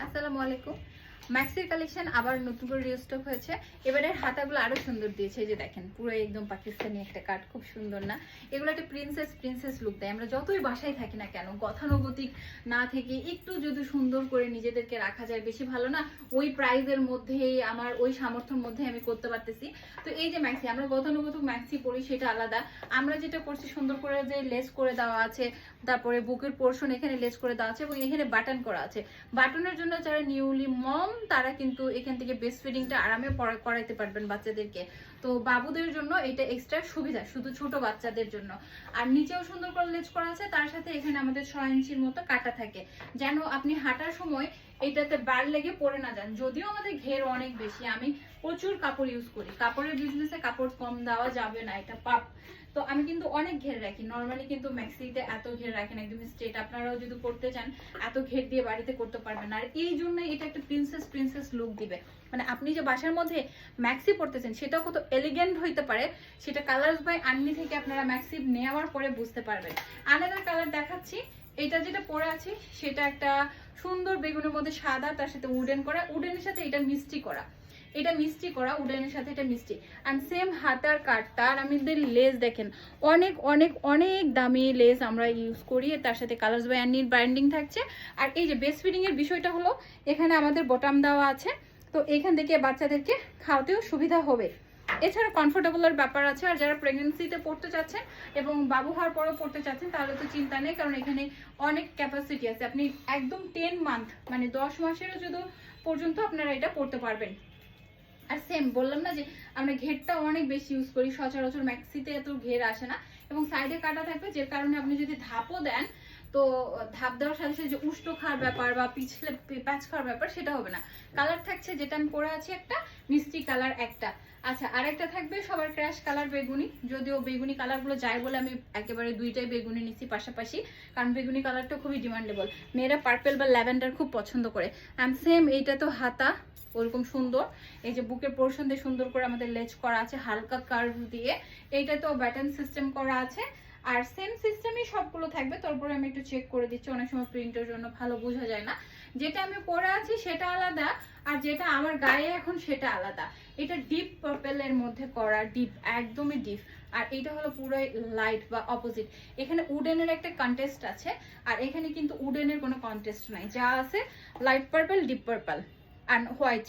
আসসালামু আলাইকুম। ম্যাক্সির কালেকশন আবার নতুন করে রিস্টক হয়েছে। এবারের হাতাগুলো আরো সুন্দর দিয়েছে, এই যে দেখেন পুরো একদম পাকিস্তানি একটা কাট, খুব সুন্দর না? এগুলো একটা প্রিন্সেস লুক দেয়। আমরা যতই বাসায় থাকি না কেন, গতানুগতিক না থেকে একটু যদি সুন্দর করে নিজেদেরকে রাখা যায় বেশি ভালো না? ওই প্রাইজের মধ্যেই আমার ওই সামর্থ্যের মধ্যে আমি করতে পারতেছি। তো এই যে ম্যাক্সি, আমরা গতানুগতিক ম্যাক্সি পরি সেটা আলাদা। আমরা যেটা করছি সুন্দর করে যে লেস করে দেওয়া আছে, তারপরে বুকের পোর্শন এখানে লেস করে দেওয়া আছে এবং এখানে বাটন করা আছে। বাটনের জন্য যারা নিউলি মম তারা কিন্তু এখান থেকে বেস্ট ফিডিংটা আরামে করাইতে পারবেন বাচ্চাদেরকে। তো বাবুদের জন্য এটা এক্সট্রা সুবিধা, শুধু ছোট বাচ্চাদের জন্য। আর নিচেও সুন্দর করে লেজ করা আছে, তার সাথে এখানে আমাদের 6 ইঞ্চির মতো কাটা থাকে, যেন আপনি হাঁটার সময় এটাতে বার লেগে পড়ে না যান। যদিও আমাদের ঘের অনেক বেশি, আমি প্রচুর কাপড় ইউজ করি, কাপড়ের বিজনেসে কাপড় কম দেওয়া যাবে না, এটা পাপ। তো আমি কিন্তু অনেক ঘের রাখি, নর্মালি কিন্তু ম্যাক্সিতে এত ঘের রাখেন একদম স্ট্রেট। আপনারাও যদি করতে চান এত ঘের দিয়ে বাড়িতে করতে পারবেন না। আর এই জন্যই এটা একটা প্রিন্সেস লুক দিবে। মানে আপনি যে বাসার মধ্যে ম্যাক্সি পরতেছেন সেটাও কত এলিগেন্ট হইতে পারে, সেটা কালার্স বাই আন্নি থেকে আপনারা ম্যাক্সি নেওয়ার পরে বুঝতে পারবেন। আনাদার কালার দেখাচ্ছি। এটা যেটা পরে আছি সেটা একটা সুন্দর বেগুনের মধ্যে সাদা, তার সাথে উডেন করা, উডেনের সাথে এটা মিষ্টি করা, এটা মিষ্টি করা, উডেনের সাথে এটা মিষ্টি। অ্যান্ড সেম হাতার কাটটা। আর আমাদের লেস দেখেন অনেক অনেক অনেক দামি লেস আমরা ইউজ করি, তার সাথে কালার্স বাই আন্নির ব্র্যান্ডিং থাকছে। আর এই যে বেস্ট ফিডিং এর বিষয়টা হলো, এখানে আমাদের বটম দেওয়া আছে, তো এখান থেকে বাচ্চাদেরকে খাওয়াতেও সুবিধা হবে। এছাড়া কমফোর্টেবলের ব্যাপার আছে। আর যারা প্রেগনেন্সিতে পড়তে চাচ্ছেন এবং বাবু হওয়ার পরেও পড়তে চাচ্ছেন তাহলে তো চিন্তা নেই, কারণ এখানে অনেক ক্যাপাসিটি আছে। আপনি একদম 10 মান্থ মানে 10 মাসেরও যদি পর্যন্ত আপনারা এটা পড়তে পারবেন। আর সেম বললাম না যে আমরা ঘেরটা অনেক বেশি ইউজ করি, সচরাচর ম্যাক্সিতে এত ঘের আসে না, এবং সাইডে কাটা থাকবে, যে কারণে আপনি যদি ধাপও দেন তো ধাপ দেওয়ার সাথে সাথে যে উষ্ঠ খাওয়ার ব্যাপার বা পিছলে প্যাচ খাওয়ার ব্যাপার সেটা হবে না। কালার থাকছে যেটা আমি পরে আছি একটা মিষ্টি কালার একটা। আচ্ছা, আর একটা থাকবে সবার ক্র্যাশ কালার বেগুনি, যদিও বেগুনি কালারগুলো যায় বলে আমি একেবারে দুইটাই বেগুনি নিচ্ছি পাশাপাশি, কারণ বেগুনি কালারটা খুবই ডিমান্ডেবল। মেয়েরা পার্পেল বা ল্যাভেন্ডার খুব পছন্দ করে। অ্যান্ড সেম এইটা তো হাতা ওরকম সুন্দর, এই যে বুকের পোর্শন দিয়ে সুন্দর করে আমাদের লেজ করা আছে হালকা কার্ভ দিয়ে, এইটা তো ব্যাটন সিস্টেম করা আছে। আর সেম সিস্টেমই সবগুলো থাকবে। তারপরে আমি একটু চেক করে দিচ্ছি, অনেক সময় প্রিন্টের জন্য ভালো বোঝা যায় না। যেটা আমি পরে আছি সেটা আলাদা, আর যেটা আমার গায়ে এখন সেটা আলাদা। এটা ডিপ পার্পেলের মধ্যে করা, ডিপ একদমই ডিপ। আর এটা হলো পুরো লাইট বা অপোজিট। এখানে উডেনের একটা কন্টেস্ট আছে, আর এখানে কিন্তু উডেনের কোনো কন্টেস্ট নাই, যা আছে লাইট পার্পল, ডিপ পার্পল আর হোয়াইট,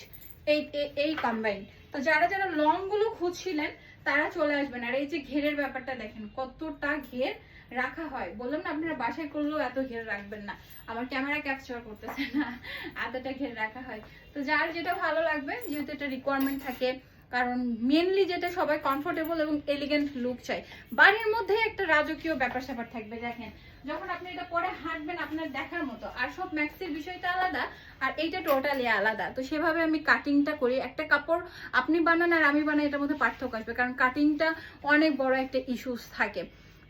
এই কম্বাইন। তো যারা যারা লং গুলো খুঁজছিলেন তারা চলে আসবেন। আর এই যে ঘেরের ব্যাপারটা দেখেন, কতটা ঘের রাখা হয়। বললাম না আপনারা বাসায় করলেও এত ঘের রাখবেন না, আমার ক্যামেরা ক্যাপচার করতেছে না, এতটা ঘের রাখা হয়। তো যার যেটা ভালো লাগবে, যেহেতু এটা রিকোয়ারমেন্ট থাকে, কারণ মেনলি যেটা সবাই কমফোর্টেবল এবং এলিগেন্ট লুক চাই, বাড়ির মধ্যে একটা রাজকীয় ব্যাপার স্যাপার থাকবে। দেখেন যখন আপনি এটা পরে হাঁটবেন আপনার দেখার মতো। আর সব ম্যাক্সির বিষয়টা আলাদা, আর এইটা টোটালি আলাদা। তো সেভাবে আমি কাটিংটা করি। একটা কাপড় আপনি বানান আর আমি বানাই, এটার মধ্যে পার্থক্য আসবে, কারণ কাটিংটা অনেক বড় একটা ইস্যুস থাকে।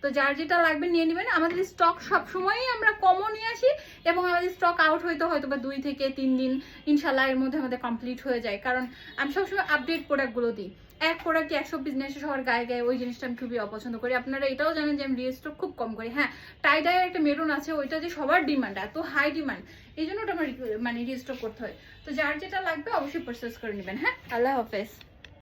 তো যার যেটা লাগবে নিয়ে নেবেন। আমাদের স্টক সবসময়ই আমরা কমও নিয়ে আসি, এবং আমাদের স্টক আউট হয়তো বা 2 থেকে 3 দিন ইনশাল্লাহ এর মধ্যে আমাদের কমপ্লিট হয়ে যায়, কারণ আমি সবসময় আপডেট প্রোডাক্টগুলো দিই। এক প্রোডাক্টে 100 পিস নিয়ে এসে সবার গায়ে গায়ে, ওই জিনিসটা আমি খুবই অপছন্দ করি। আপনারা এটাও জানেন যে আমি রিস্টক খুব কম করি। হ্যাঁ, টাইডাইয়ের একটা মেরুন আছে, ওইটা যে সবার ডিমান্ড, এত হাই ডিমান্ড, এই জন্য ওটা আমার মানে রিস্টক করতে হয়। তো যার যেটা লাগবে অবশ্যই পারচেস করে নেবেন। হ্যাঁ, আল্লাহ হাফেজ।